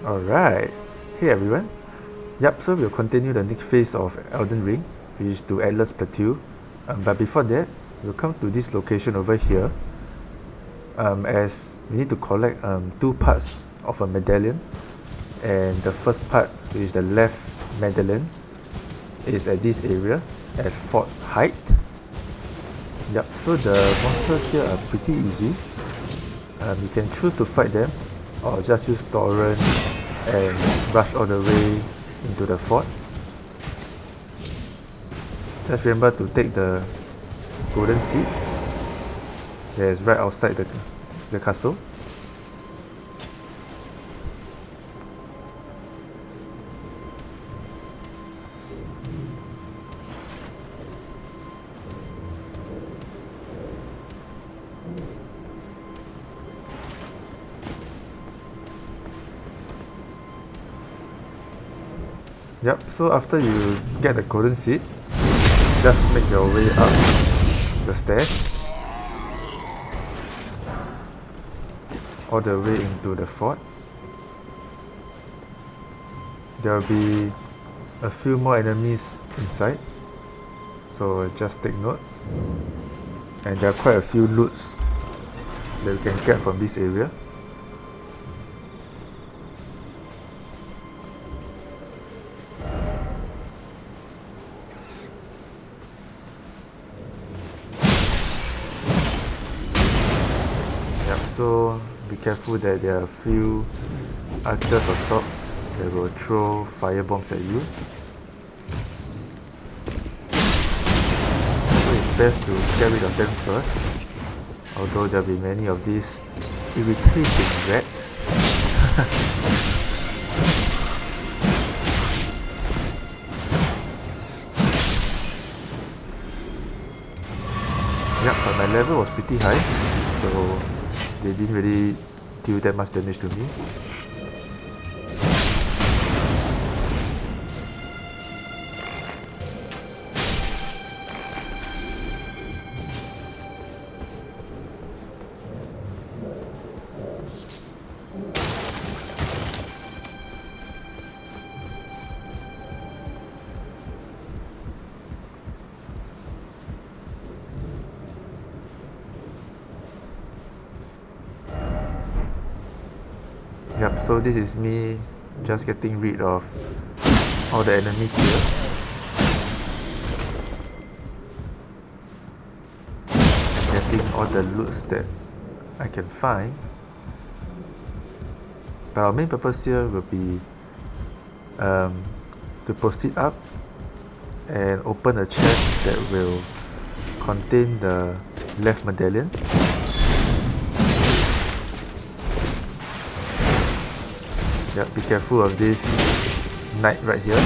Alright, hey everyone. Yep, so we'll continue the next phase of Elden Ring, which is to Altus Plateau. But before that, we'll come to this location over here, as we need to collect two parts of a medallion. And the first part, which is the left medallion, is at this area, at Fort Height. Yep, so the monsters here are pretty easy. You can choose to fight them, or just use torrent and rush all the way into the fort. Just remember to take the golden seed that is right outside the castle. Yep, so after you get the golden seed, just make your way up the stairs all the way into the fort. There will be a few more enemies inside, so just take note. And there are quite a few loots that you can get from this area. So be careful that there are a few archers on top that will throw fire bombs at you. So it's best to get rid of them first, although there will be many of these irritating rats. Yep, but my level was pretty high, so they didn't really do that much damage to me. Yep, so this is me just getting rid of all the enemies here. Getting all the loots that I can find. But our main purpose here will be to proceed up and open a chest that will contain the left medallion. Yeah, be careful of this knight right here,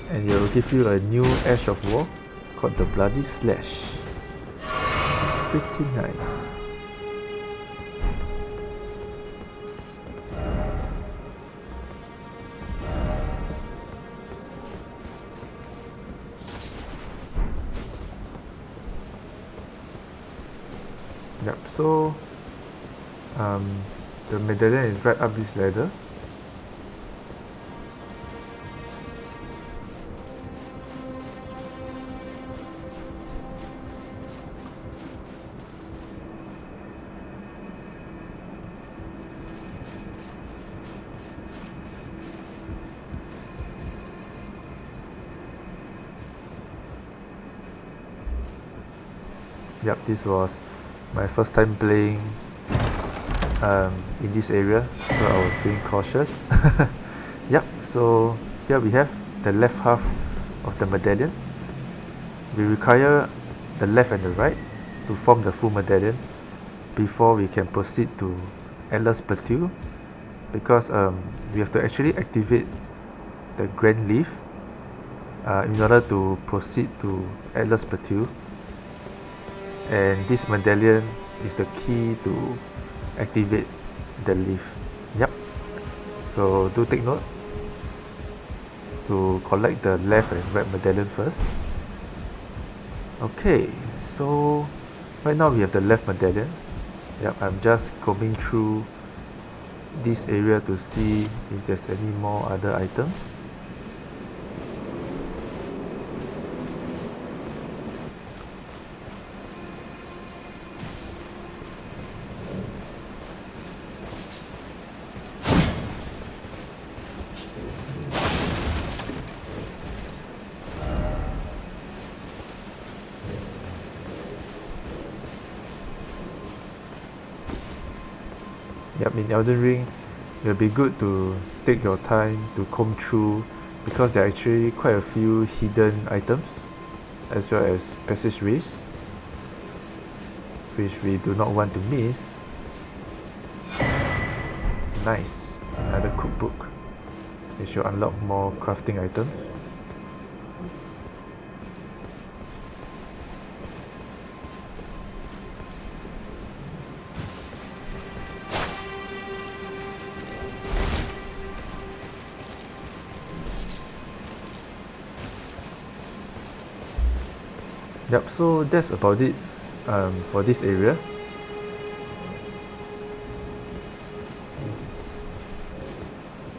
and it will give you a new Ash of War called the Bloody Slash. It's pretty nice. Yep, so the medallion is right up this ladder. Yep, this was my first time playing in this area, so I was being cautious. Yep, so here we have the left half of the medallion. We require the left and the right to form the full medallion before we can proceed to Altus Plateau, because we have to actually activate the Grand Leaf in order to proceed to Altus Plateau, and this medallion is the key to activate the leaf. Yep, so do take note to collect the left and right medallion first. Okay, so right now we have the left medallion. Yep, I'm just combing through this area to see if there's any more other items. Yep, in Elden Ring, it'll be good to take your time to comb through because there are actually quite a few hidden items as well as passageways which we do not want to miss. Nice, another cookbook. It should unlock more crafting items. Yep, so that's about it for this area.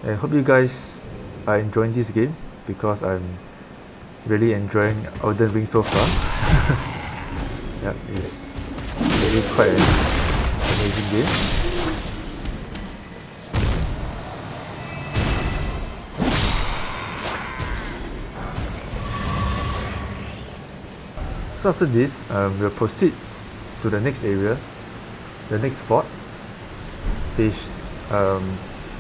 I hope you guys are enjoying this game because I'm really enjoying Elden Ring so far. Yep, it's really quite an amazing game. So after this, we'll proceed to the next area, the next fort, which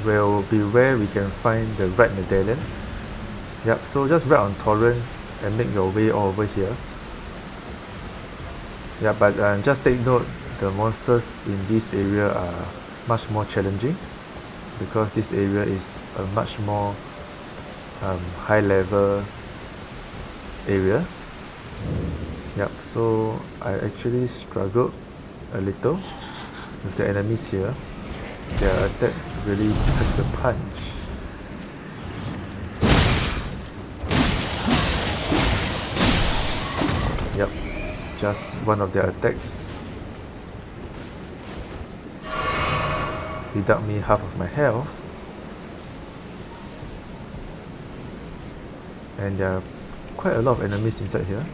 will be where we can find the right medallion. Yep, so just write on torrent and make your way all over here. Yeah, but just take note, the monsters in this area are much more challenging because this area is a much more high level area. Yep, so I actually struggled a little with the enemies here. Their attack really packs a punch. Yep, just one of their attacks deduct me half of my health. And there are quite a lot of enemies inside here.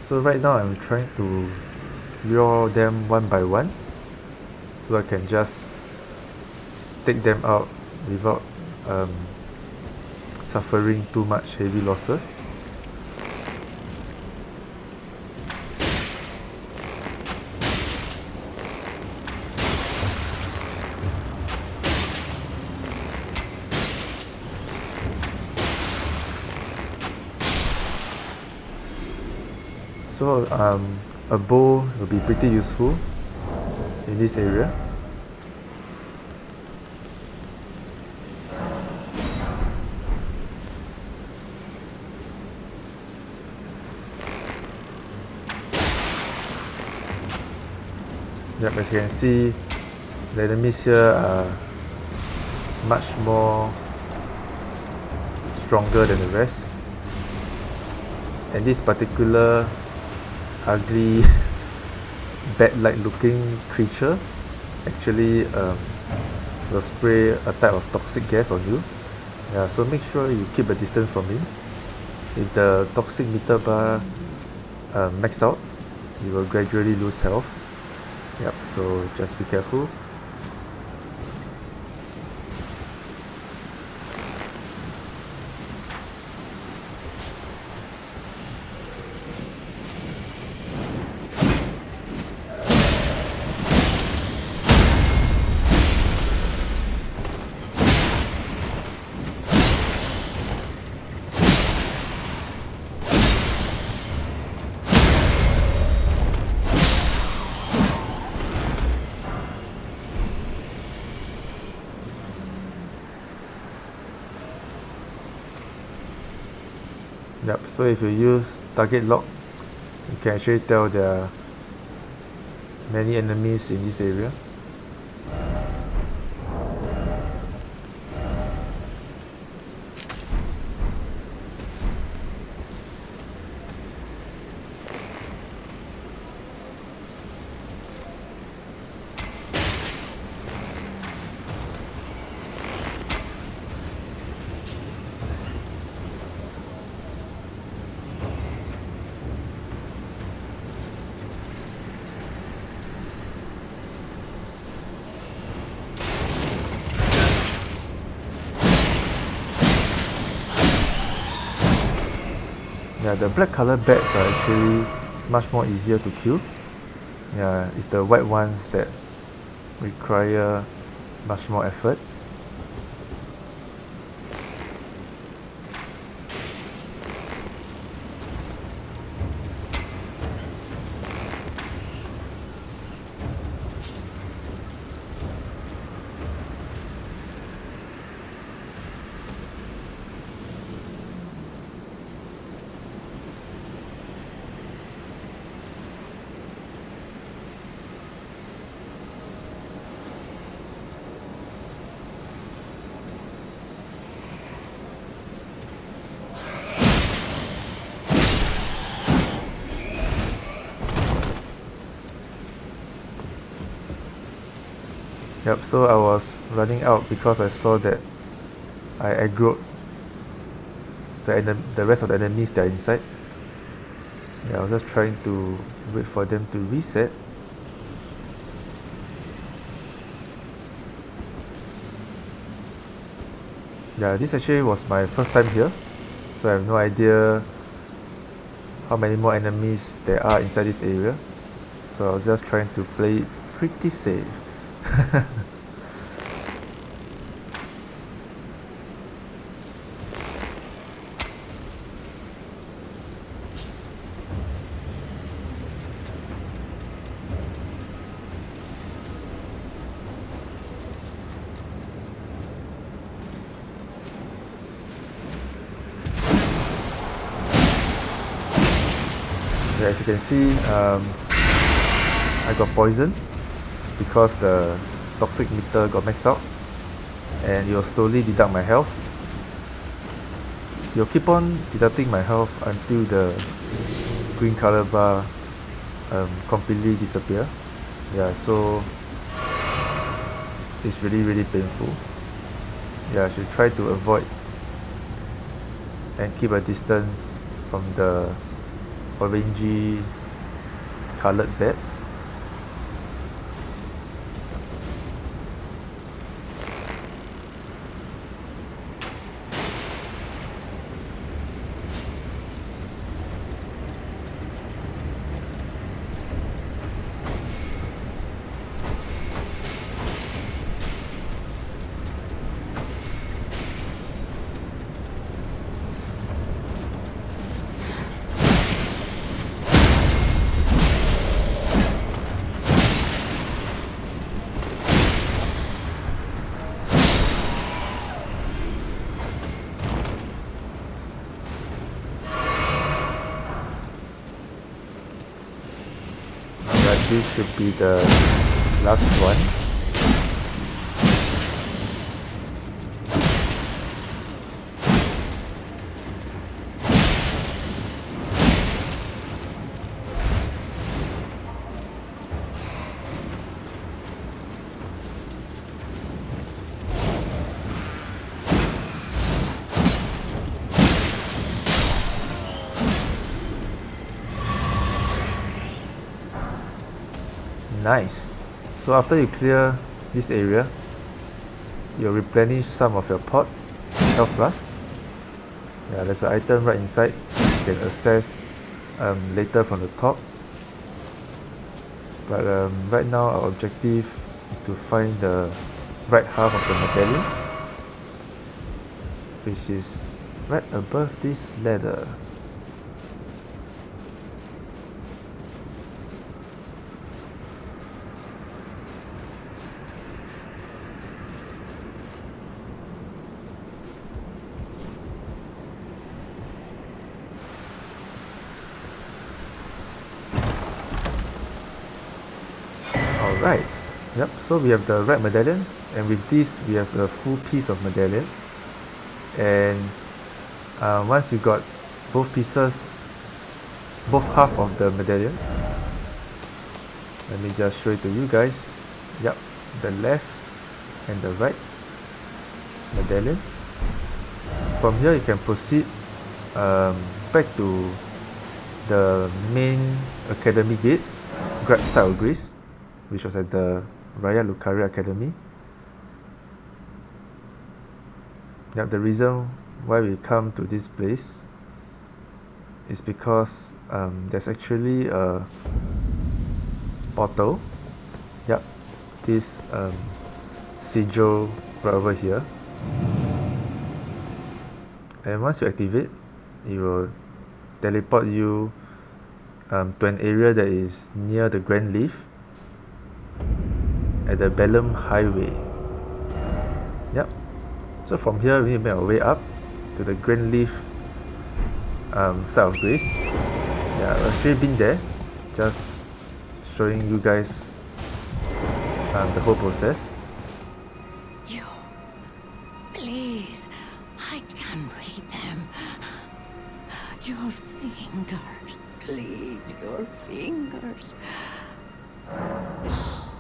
So right now I'm trying to lure them one by one so I can just take them out without suffering too much heavy losses. So a bow will be pretty useful in this area. Yep, as you can see, the enemies here are much more stronger than the rest. And this particular ugly bat-like looking creature actually will spray a type of toxic gas on you. Yeah, so make sure you keep a distance from him. If the toxic meter bar max out, you will gradually lose health. Yep, so just be careful. Yep, so if you use target lock, you can actually tell there are many enemies in this area. Yeah, the black color bats are actually much more easier to kill. Yeah, it's the white ones that require much more effort. Yep, so I was running out because I saw that I aggroed the rest of the enemies that are inside. Yeah, I was just trying to wait for them to reset. Yeah, this actually was my first time here, so I have no idea how many more enemies there are inside this area. So I was just trying to play it pretty safe. Yeah, as you can see, I got poisoned because the toxic meter got maxed out, and it will slowly deduct my health. You'll keep on deducting my health until the green color bar completely disappear. Yeah, so it's really painful. Yeah, I should try to avoid and keep a distance from the orangey colored beds. This should be the last one. Nice. So after you clear this area, you'll replenish some of your pots, health plus. Yeah, there's an item right inside you can access later from the top. But right now our objective is to find the right half of the medallion, which is right above this ladder. Alright, yep, so we have the right medallion, and with this we have the full piece of medallion. And once you got both pieces, both half of the medallion, let me just show it to you guys. Yep, the left and the right medallion. From here you can proceed back to the main academy gate, side of Greece, which was at the Raya Lucaria Academy. Now the reason why we come to this place is because there's actually a portal. Yep, this sigil right over here. And once you activate, it will teleport you to an area that is near the Grand Leaf at the Bellum Highway. Yep. So from here, we need to make our way up to the Grand Leaf side of Grace. Yeah, I've actually been there, just showing you guys the whole process. You, please, I can read them. Your fingers, please, your fingers. Oh,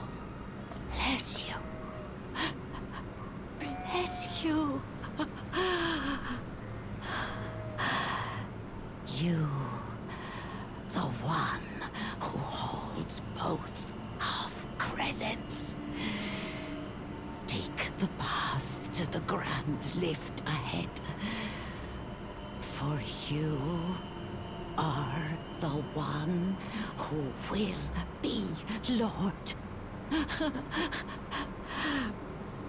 bless you. Bless you. You, the one who holds both half-crescents. Take the path to the grand lift ahead. For you are the one who will be Lord.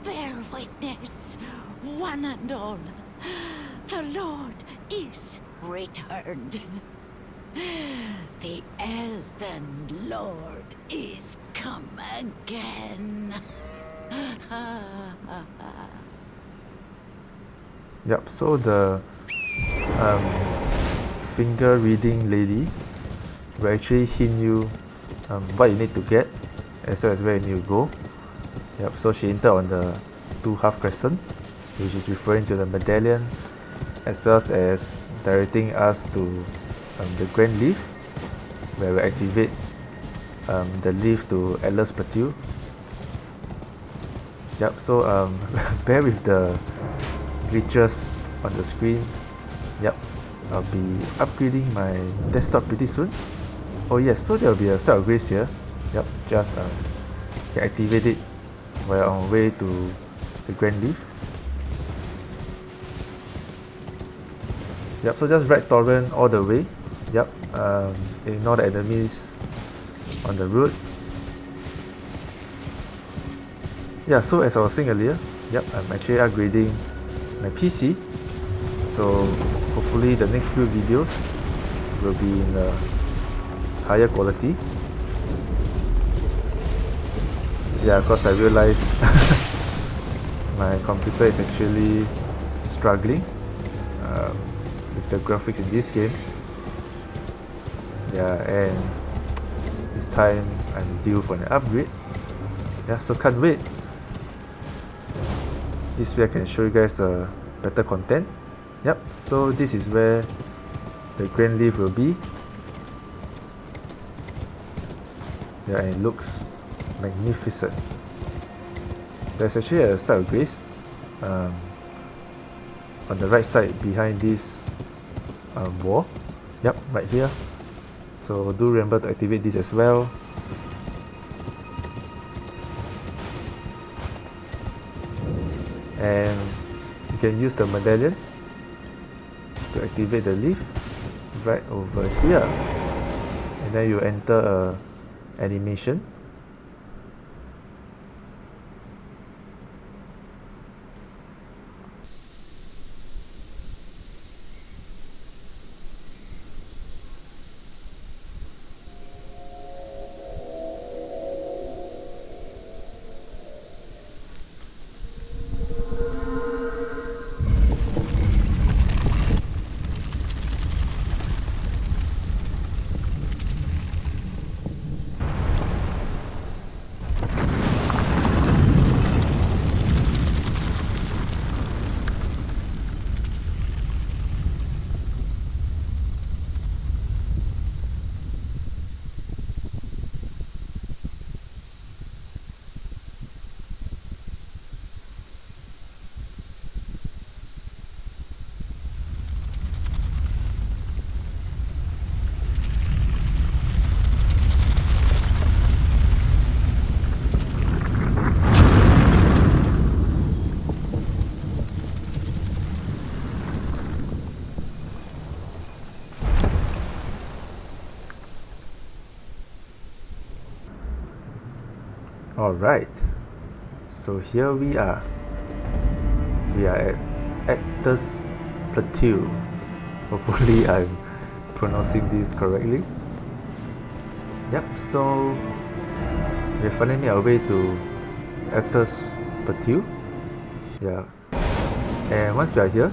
Bear witness, one and all. The Lord is returned. The Elden Lord is come again. Yep, so the finger reading lady will actually hint you what you need to get as well as where you need to go. Yep, so she entered on the 2 half crescent, which is referring to the medallion, as well as directing us to the Grand Leaf, where we activate the leaf to Altus Plateau. Yep, so bear with the glitches on the screen. Yep, I'll be upgrading my desktop pretty soon. Oh yes, so there will be a set of grace here. Yep, just can activate it while on our way to the Grand Leaf. Yep, so just right torrent all the way. Yep, ignore the enemies on the road. Yeah, so as I was saying earlier, yep, I'm actually upgrading my PC. So hopefully the next few videos will be in a higher quality. Yeah, because I realized my computer is actually struggling with the graphics in this game. Yeah, and this time I'm due for an upgrade. Yeah, so can't wait. This way I can show you guys better content. Yep, so this is where the Grand Leaf will be. Yeah, and it looks magnificent. There's actually a side of grace on the right side behind this wall. Yep, right here. So do remember to activate this as well. And you can use the medallion to activate the leaf right over here, and then you enter a animation. Alright, so here we are. We are at Altus Plateau. Hopefully I'm pronouncing this correctly. Yep, so we're finally made our way to Altus Plateau. Yeah, and once we are here,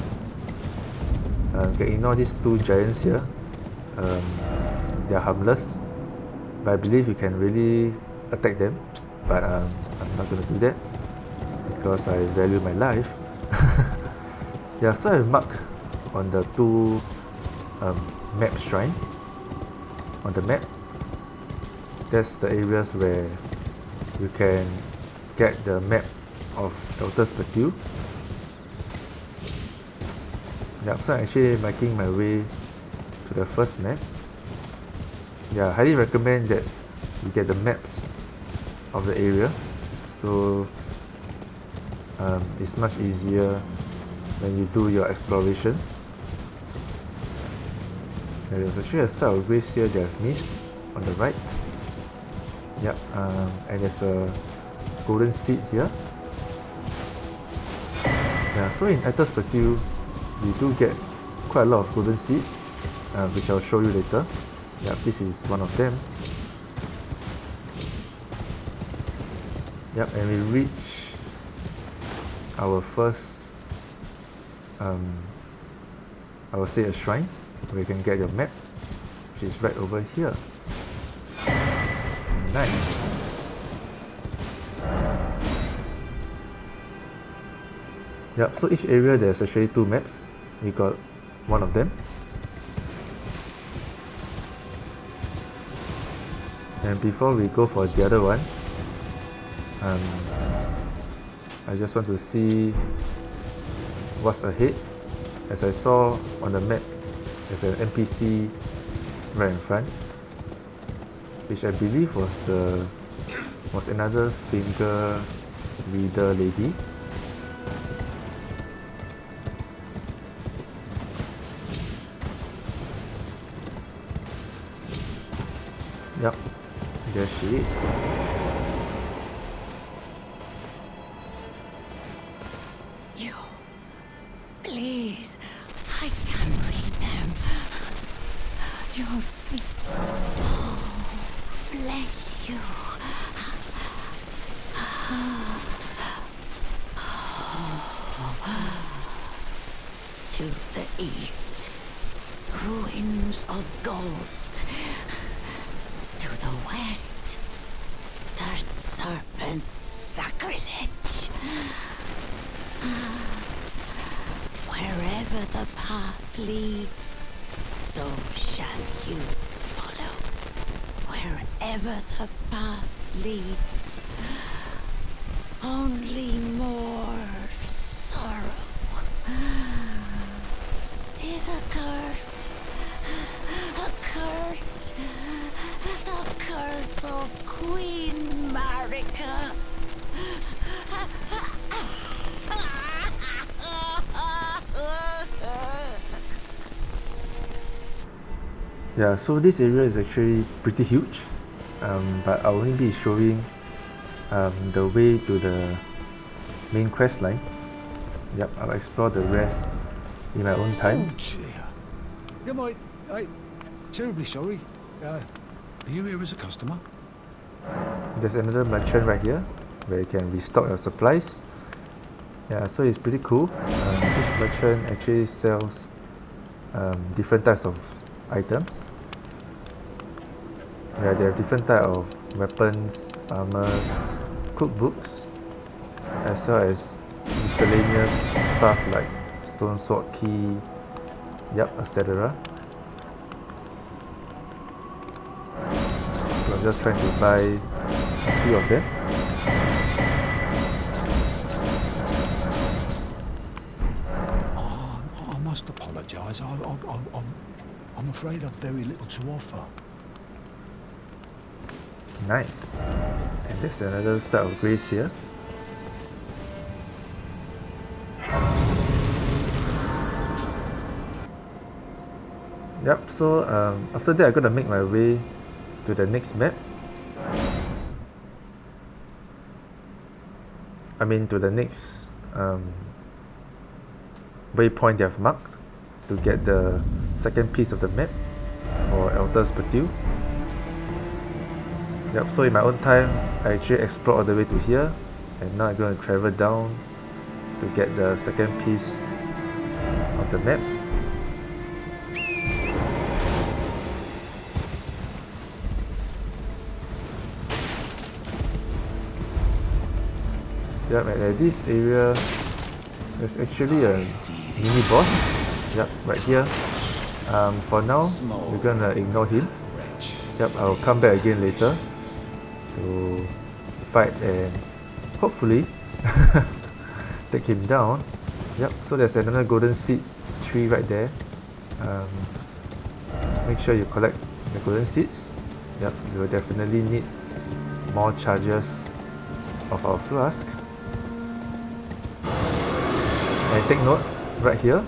you can ignore these two giants here. They are harmless, but I believe you can really attack them. But I'm not going to do that because I value my life. Yeah, so I've marked on the two map shrine on the map. That's the areas where you can get the map of Altus Plateau. Yeah, so I'm actually making my way to the first map. Yeah, I highly recommend that you get the maps of the area, so it's much easier when you do your exploration. There's actually a set of graves here that I've missed on the right. Yep, and there's a golden seed here. Yeah, so in Altus Plateau, you do get quite a lot of golden seed, which I'll show you later. Yeah, this is one of them. Yep, and we reach our first, I would say a shrine, where you can get your map, which is right over here. Nice. Yep, so each area there's actually two maps. We got one of them. And before we go for the other one, I just want to see what's ahead. As I saw on the map, there's an NPC right in front, which I believe was another finger reader lady. Yep, there she is. Please, I can read them. Your bless you. To the east, ruins of gold. To the west, the serpent's sacrilege. Wherever the path leads, so shall you follow. Wherever the path leads, only more sorrow. 'Tis a curse, the curse of Queen Marika. Yeah, so this area is actually pretty huge, but I'll only be showing the way to the main quest line. Yep, I'll explore the rest in my own time. Oh dear. I'm terribly sorry. Are you here as a customer? There's another merchant right here where you can restock your supplies. Yeah, so it's pretty cool. Each merchant actually sells different types of items. Yeah, there are different types of weapons, armors, cookbooks, as well as miscellaneous stuff like stone sword key, yep, etc. So I'm just trying to buy a few of them. I must apologise. I'm afraid I've very little to offer. Nice. And there's another set of graves here. Yep, so after that I'm gonna make my way to the next map. to the next waypoint they have marked to get the second piece of the map for Altus Plateau. Yep, so in my own time, I actually explored all the way to here, and now I'm going to travel down to get the second piece of the map. Yep, and at this area, there's actually a mini boss. Yep, right here. For now, we're gonna ignore him. Yep, I'll come back again later to fight and hopefully take him down. Yep, so there's another golden seed tree right there. Make sure you collect the golden seeds. Yep, you will definitely need more charges of our flask. And take note, right here,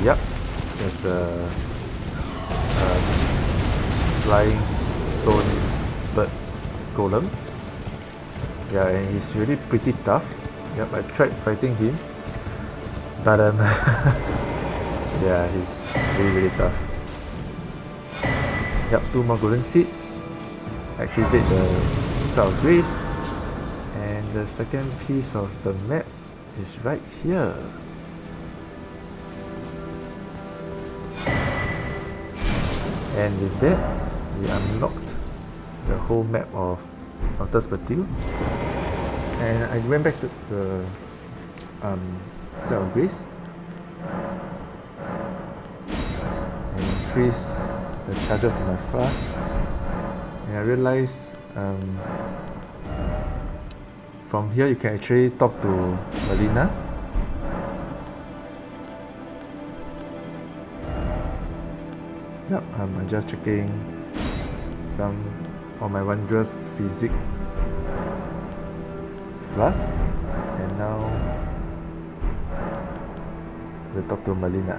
yep, there's a flying stone bird golem. Yeah, and he's really pretty tough. Yep, I tried fighting him, but yeah, he's really tough. Yep, 2 more golden seeds. Activate the Star of Grace, and the second piece of the map is right here. And with that, we unlocked the whole map of Altus Plateau. And I went back to the Star of Grace and increased the charges of my flask. And I realized from here you can actually talk to Liurnia. Yep, I'm just checking some of my wondrous physics flask, and now we'll talk to Liurnia.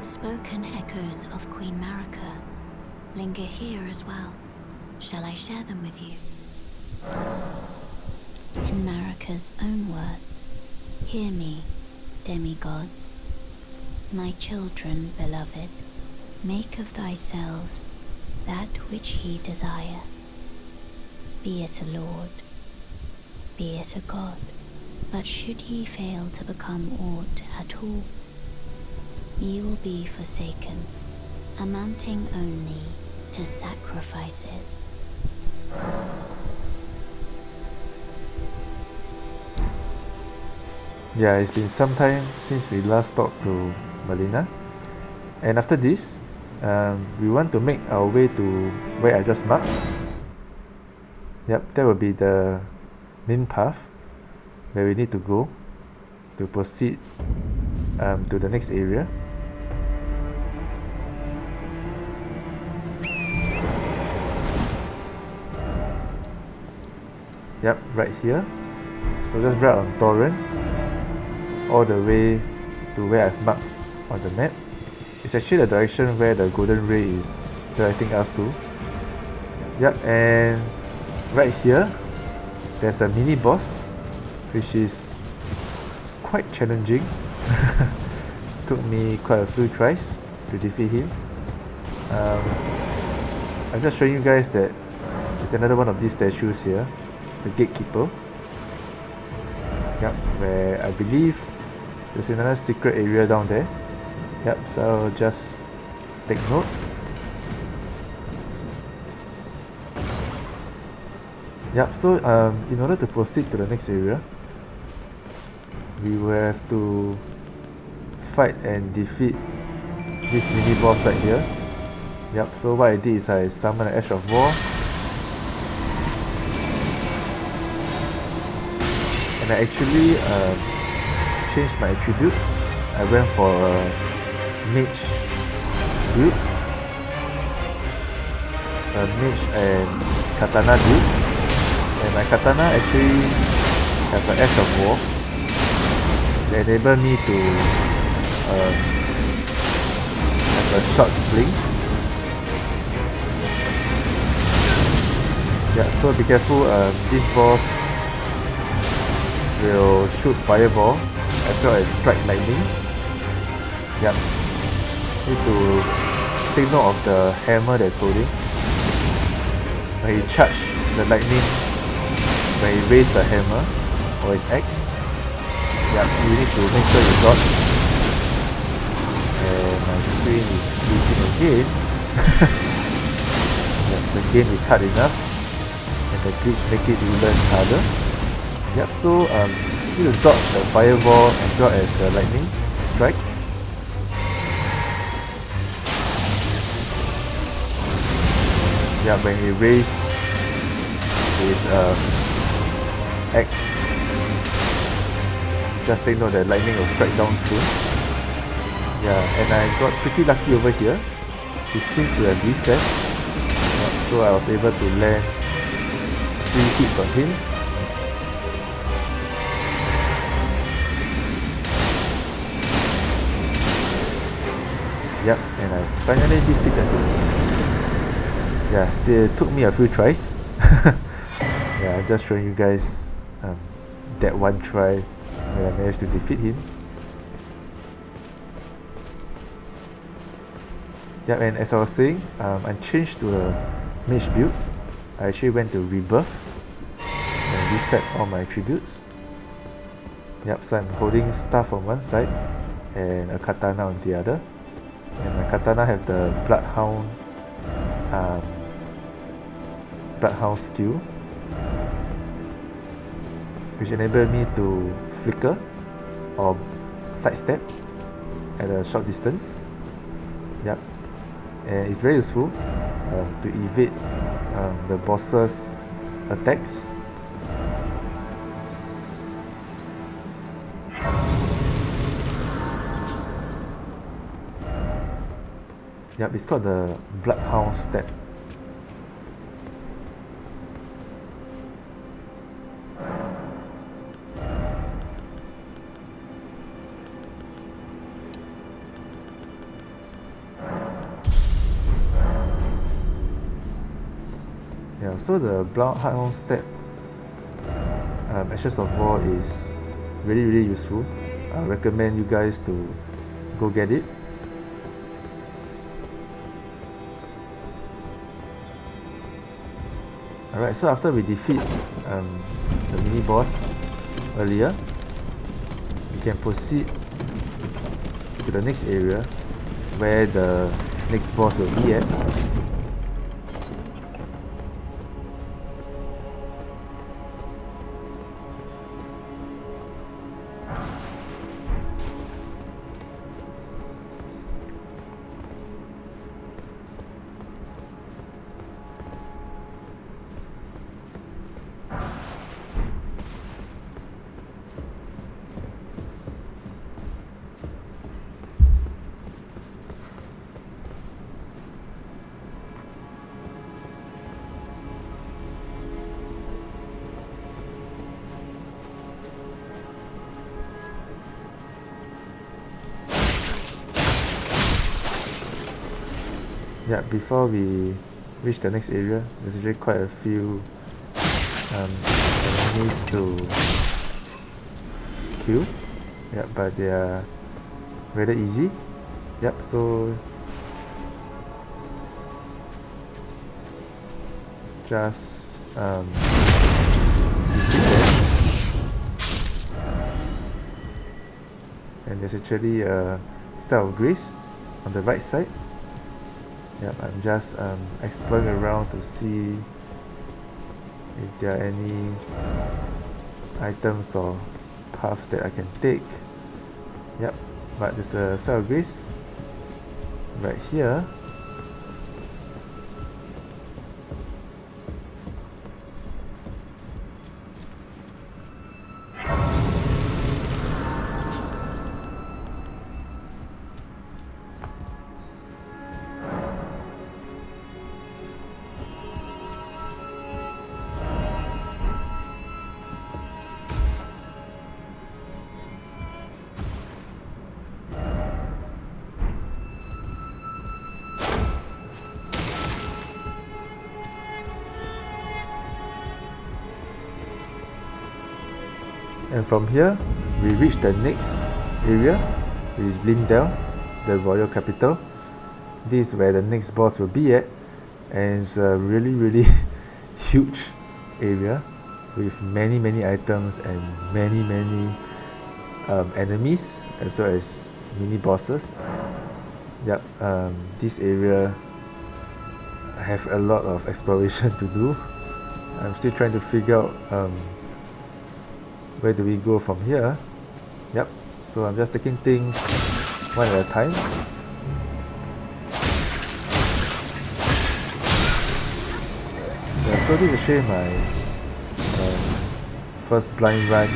Spoken echoes of Queen Marika linger here as well. Shall I share them with you? In Marika's own words, hear me, demigods. My children, beloved, make of thyselves that which ye desire. Be it a lord, be it a god, but should ye fail to become aught at all, ye will be forsaken, amounting only to sacrifices. Yeah, it's been some time since we last talked to Liurnia, and after this, we want to make our way to where I just marked. Yep, that will be the main path where we need to go to proceed to the next area. Yep, right here. So just right on Torrent, all the way to where I've marked on the map. It's actually the direction where the golden ray is directing us to. Yep, and right here, there's a mini boss, which is quite challenging. Took me quite a few tries to defeat him. I'm just showing you guys that there's another one of these statues here, the gatekeeper. Yep, where I believe there's another secret area down there. Yep, so just take note. Yep, so in order to proceed to the next area, we will have to fight and defeat this mini boss right here. Yep, so what I did is I summoned an Ash of War, and I actually changed my attributes. I went for a mage build, a mage and katana build, and my katana actually has an Ash of War that enable me to have a short blink. Yeah, so be careful. This boss will shoot fireball as well as strike lightning. Yep. Need to take note of the hammer that's holding. When he charge the lightning, when he raise the hammer or his axe, yep, you need to make sure you dodge. And my screen is freezing again. Yep, the game is hard enough, and the glitch make it even harder. Yep, so you need to dodge the fireball as well as the lightning strikes. Yeah, when he raise his axe, just take note that lightning will strike down soon. Yeah, and I got pretty lucky over here. He seems to have reset. Yeah, so I was able to land 3 hits on him. Yep, and I finally defeated him. Yeah, it took me a few tries. Yeah, I'm just showing you guys that one try when I managed to defeat him. Yeah, and as I was saying, I changed to a mage build. I actually went to rebirth and reset all my attributes. Yep, so I'm holding staff on one side and a katana on the other. And my katana have the bloodhound skill, which enabled me to flicker or sidestep at a short distance. Yep, and it's very useful to evade the boss's attacks. Yep, it's called the Bloodhound stat. Yeah, so the Bloodhound stat Ashes of War is really useful. I recommend you guys to go get it. Alright, so after we defeat the mini boss earlier, we can proceed to the next area where the next boss will be at. Yeah, before we reach the next area, there's actually quite a few enemies to kill. Yeah, but they are rather easy. Yep, so just defeat them. And there's actually a cell of grace on the right side. Yep, I'm just exploring around to see if there are any items or paths that I can take. Yep, but there's a cell of grace right here. And from here, we reach the next area, which is Leyndell, the royal capital. This is where the next boss will be at, and it's a really huge area with many items and many enemies, as well as mini bosses. Yep, this area have a lot of exploration to do. I'm still trying to figure out where do we go from here. Yep, so I'm just taking things one at a time. Yeah, so this is actually my first blind run in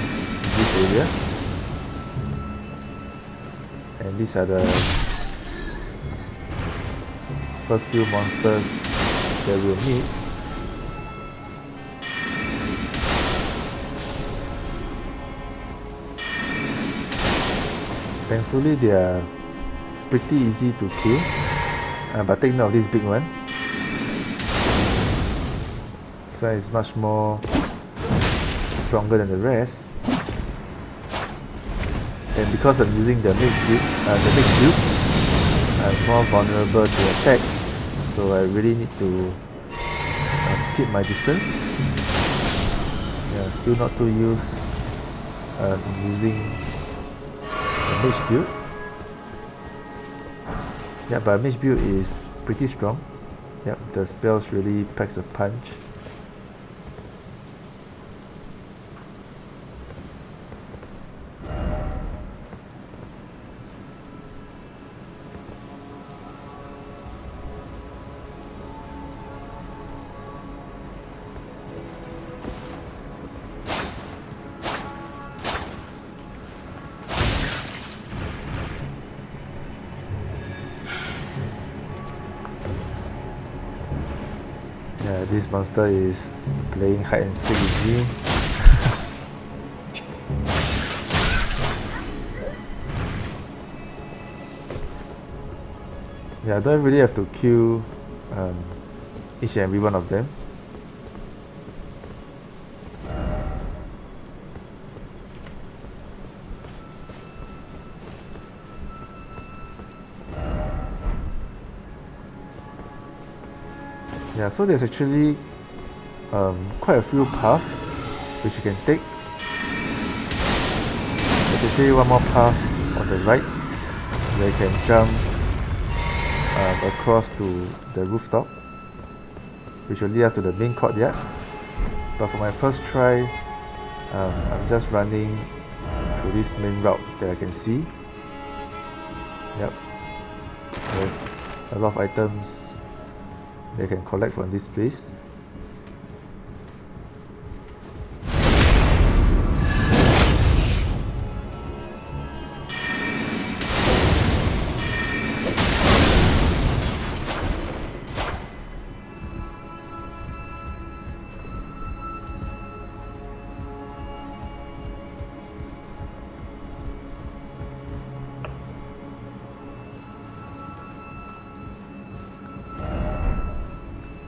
this area, and these are the first few monsters that we'll meet. Thankfully they are pretty easy to kill, but take note of this big one. So it's much more stronger than the rest, and because I'm using the mixed build, I'm more vulnerable to attacks, so I really need to keep my distance. Yeah, still not too used using the mage build. Yeah, but mage build is pretty strong. Yep, the spells really packs a punch. Yeah, this monster is playing hide and seek with me. Yeah, I don't really have to kill each and every one of them. Yeah, so there's actually quite a few paths which you can take. There's actually one more path on the right where you can jump across to the rooftop, which will lead us to the main courtyard. But for my first try, I'm just running through this main route that I can see. Yep, there's a lot of items they can collect from this place.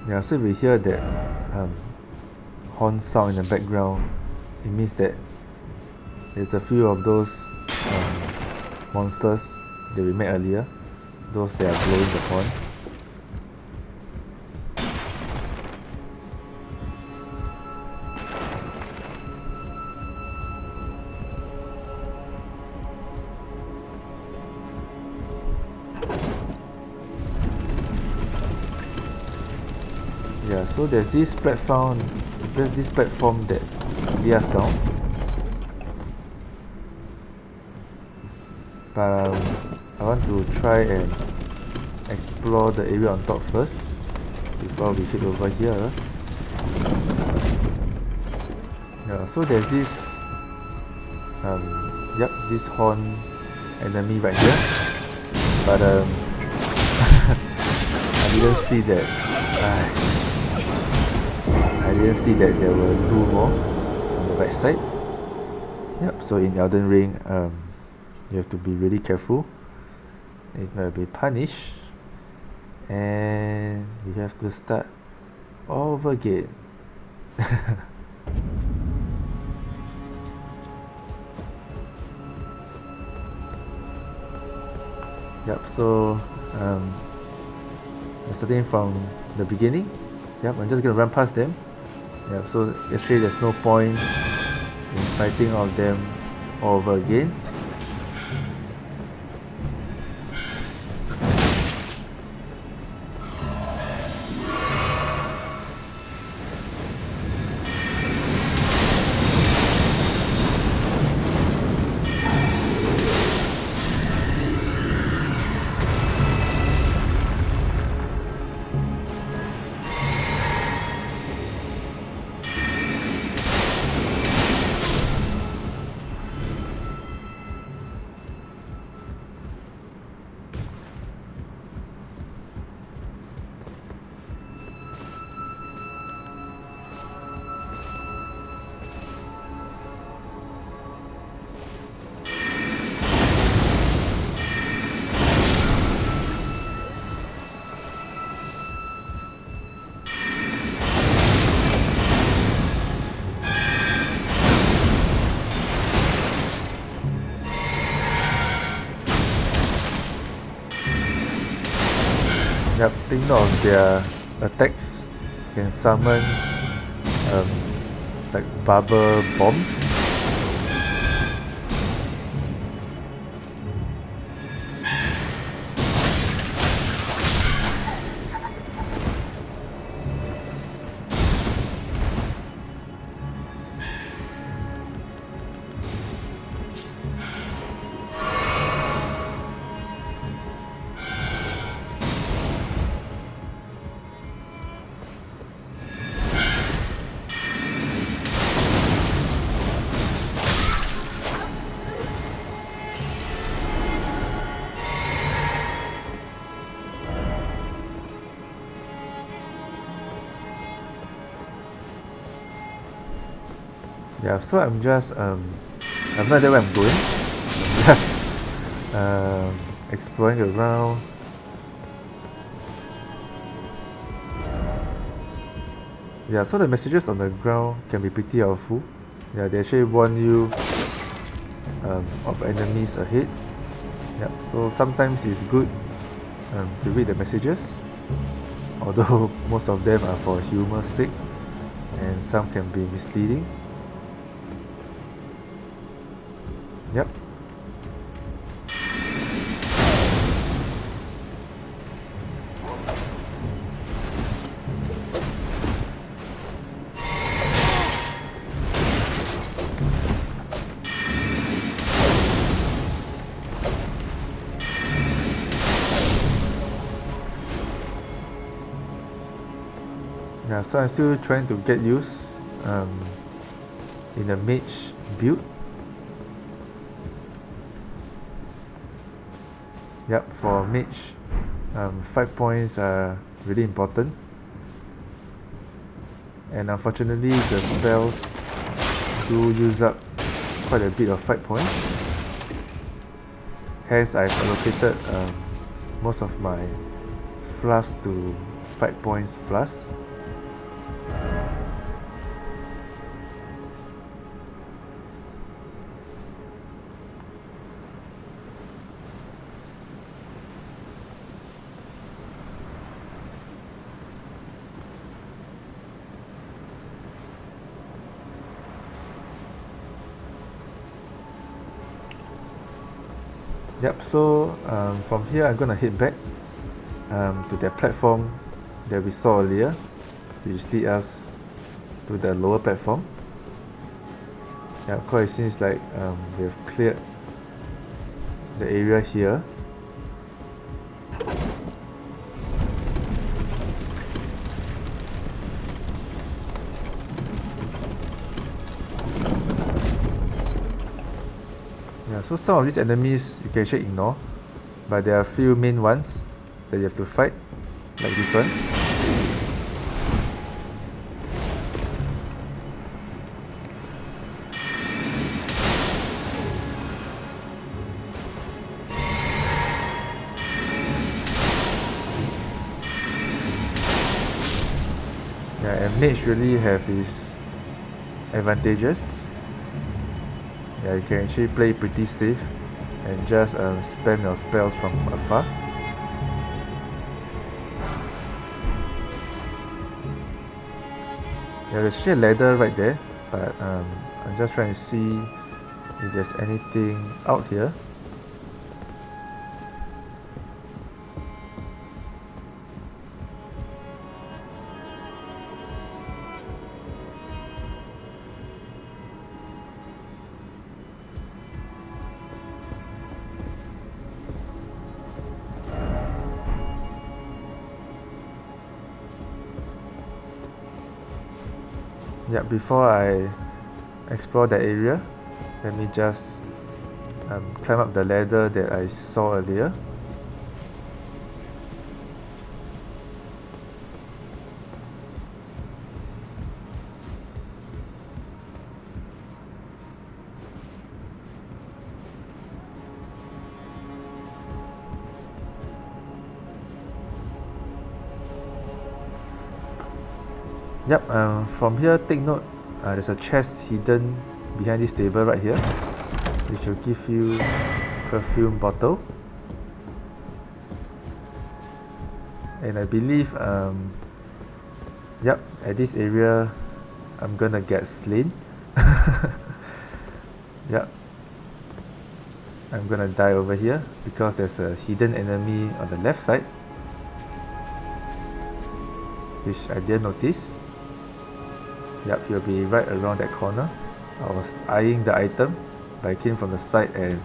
Yeah, so if we hear that horn sound in the background, it means that there's a few of those monsters that we met earlier, those that are blowing the horn. Yeah, so there's this platform that leads us down. But I want to try and explore the area on top first before we head over here. Yeah, so there's this this horn enemy right here. But I didn't see that. I didn't see that there were two more on the right side. Yep, so in Elden Ring, you have to be really careful. It might be punished, and you have to start all over again. Yep, so starting from the beginning. Yep, I'm just gonna run past them. Yep, so actually there's no point in fighting all of them all over again. Yep, take note of their attacks. Can summon like bubble bombs. Yeah, so I'm just I'm not there where I'm going. I'm just exploring around. Yeah, so the messages on the ground can be pretty helpful. Yeah, they actually warn you of enemies ahead. Yep, so sometimes it's good to read the messages, although most of them are for humor's sake and some can be misleading. Yep. Yeah, so I'm still trying to get used in a mage build. Yep, for mage, 5 points are really important. And unfortunately, the spells do use up quite a bit of fight points. Hence, I've allocated most of my flasks to fight points flasks. Yep, so from here I'm gonna head back to that platform that we saw earlier, which lead us to the lower platform. Yeah, of course it seems like we have cleared the area here. Yeah, so some of these enemies you can actually ignore, but there are a few main ones that you have to fight, like this one. Yeah, and mage really have its advantages. Yeah, you can actually play pretty safe and just spam your spells from afar. Yeah, there's actually a ladder right there, but I'm just trying to see if there's anything out here. Yeah, before I explore that area, let me just climb up the ladder that I saw earlier. Yep, from here take note, there's a chest hidden behind this table right here, which will give you perfume bottle. And I believe, yep, at this area, I'm gonna get slain. Yep, I'm gonna die over here because there's a hidden enemy on the left side, which I didn't notice. Yep, he'll be right around that corner. I was eyeing the item, but I came from the side and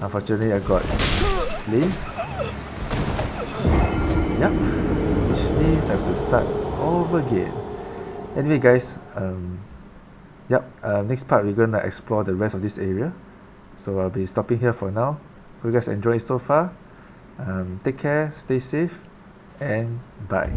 unfortunately I got slain. Yep, which means I have to start over again. Anyway guys, next part we're gonna explore the rest of this area. So I'll be stopping here for now. Hope you guys enjoyed so far. Take care, stay safe, and bye.